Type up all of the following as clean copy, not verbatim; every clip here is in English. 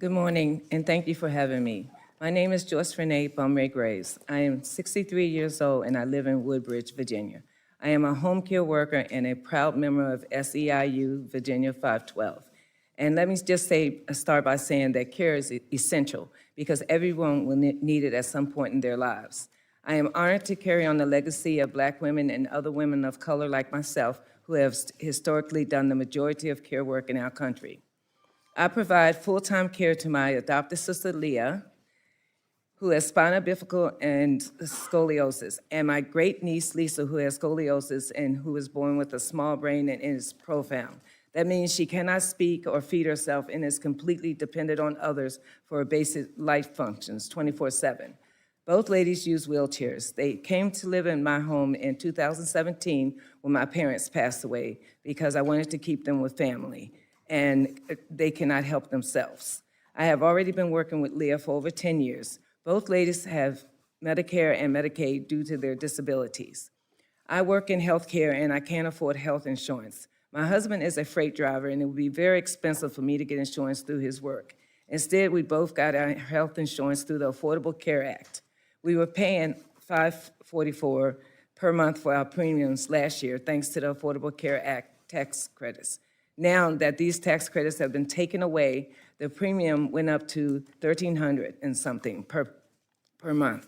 Good morning, and thank you for having me. My name is Joyce Rena Bumbray-Graves. I am 63 years old, and I live in Woodbridge, Virginia. I am a home care worker and a proud member of SEIU Virginia 512. And let me just start by saying that care is essential because everyone will need it at some point in their lives. I am honored to carry on the legacy of Black women and other women of color like myself who have historically done the majority of care work in our country. I provide full-time care to my adopted sister, Leah, who has spinal bifida and scoliosis, and my great-niece, Lisa, who has scoliosis and who was born with a small brain and is profound. That means she cannot speak or feed herself and is completely dependent on others for her basic life functions 24/7. Both ladies use wheelchairs. They came to live in my home in 2017 when my parents passed away because I wanted to keep them with family, and they cannot help themselves. I have already been working with Leah for over 10 years. Both ladies have Medicare and Medicaid due to their disabilities. I work in healthcare and I can't afford health insurance. My husband is a freight driver and it would be very expensive for me to get insurance through his work. Instead, we both got our health insurance through the Affordable Care Act. We were paying $544 per month for our premiums last year thanks to the Affordable Care Act tax credits. Now that these tax credits have been taken away, the premium went up to $1,300 and something per month.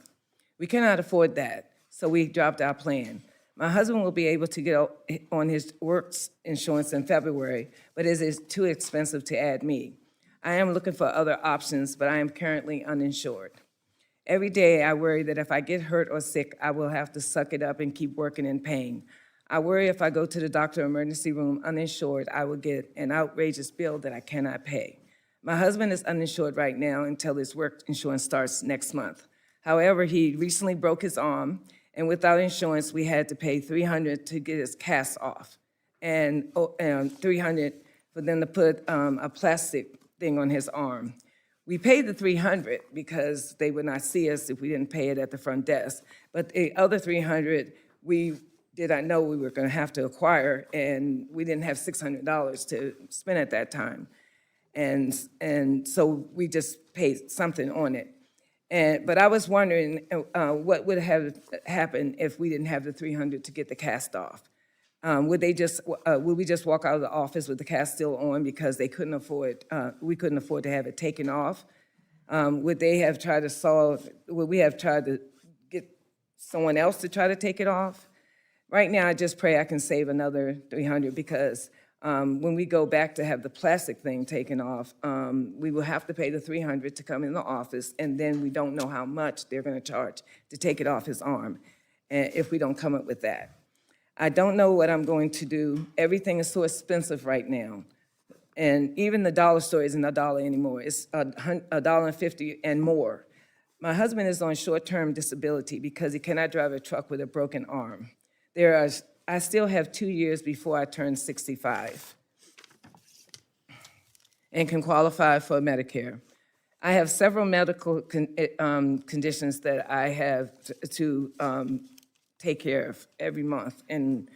We cannot afford that, so we dropped our plan. My husband will be able to get on his works insurance in February, but it is too expensive to add me. I am looking for other options, but I am currently uninsured. Every day I worry that if I get hurt or sick, I will have to suck it up and keep working in pain. I worry if I go to the doctor emergency room uninsured, I will get an outrageous bill that I cannot pay. My husband is uninsured right now until his work insurance starts next month. However, he recently broke his arm, and without insurance, we had to pay $300 to get his cast off, and $300 for them to put a plastic thing on his arm. We paid the $300 because they would not see us if we didn't pay it at the front desk, but the other $300 we did not know we were going to have to acquire, and we didn't have $600 to spend at that time. And so we just paid something on it. But I was wondering what would have happened if we didn't have the $300 to get the cast off. Would we just walk out of the office with the cast still on because they couldn't afford, we couldn't afford to have it taken off? Would we have tried to get someone else to try to take it off? Right now, I just pray I can save another $300 because when we go back to have the plastic thing taken off, we will have to pay the $300 to come in the office, and then we don't know how much they're going to charge to take it off his arm if we don't come up with that. I don't know what I'm going to do. Everything is so expensive right now. And even the dollar store isn't $1 anymore. It's $1.50 and more. My husband is on short-term disability because he cannot drive a truck with a broken arm. I still have 2 years before I turn 65 and can qualify for Medicare. I have several medical conditions that I have to take care of every month. And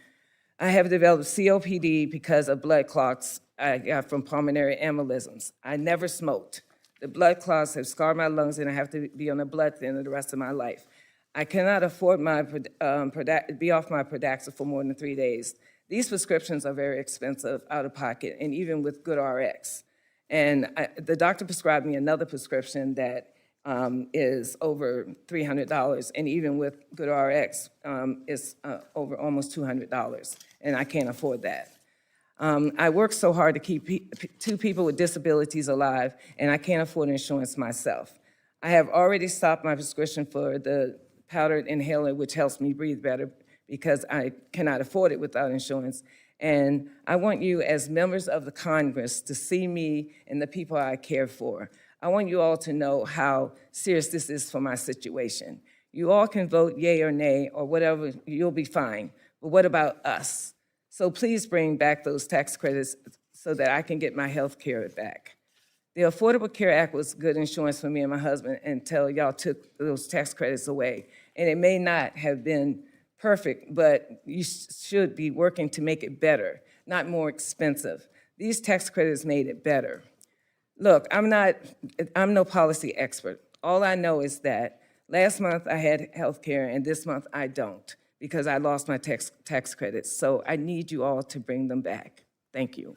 I have developed COPD because of blood clots I got from pulmonary embolisms. I never smoked. The blood clots have scarred my lungs and I have to be on a blood thinner the rest of my life. I cannot afford be off my Pradaxa for more than 3 days. These prescriptions are very expensive out of pocket, and even with GoodRx. And the doctor prescribed me another prescription that is over $300, and even with GoodRx, it's over almost $200, and I can't afford that. I work so hard to keep two people with disabilities alive, and I can't afford insurance myself. I have already stopped my prescription for the powdered inhaler, which helps me breathe better because I cannot afford it without insurance. And I want you as members of the Congress to see me and the people I care for. I want you all to know how serious this is for my situation. You all can vote yay or nay or whatever, you'll be fine. But what about us? So please bring back those tax credits so that I can get my health care back. The Affordable Care Act was good insurance for me and my husband until y'all took those tax credits away. And it may not have been perfect, but you should be working to make it better, not more expensive. These tax credits made it better. Look, I'm no policy expert. All I know is that last month I had health care and this month I don't because I lost my tax credits. So I need you all to bring them back. Thank you.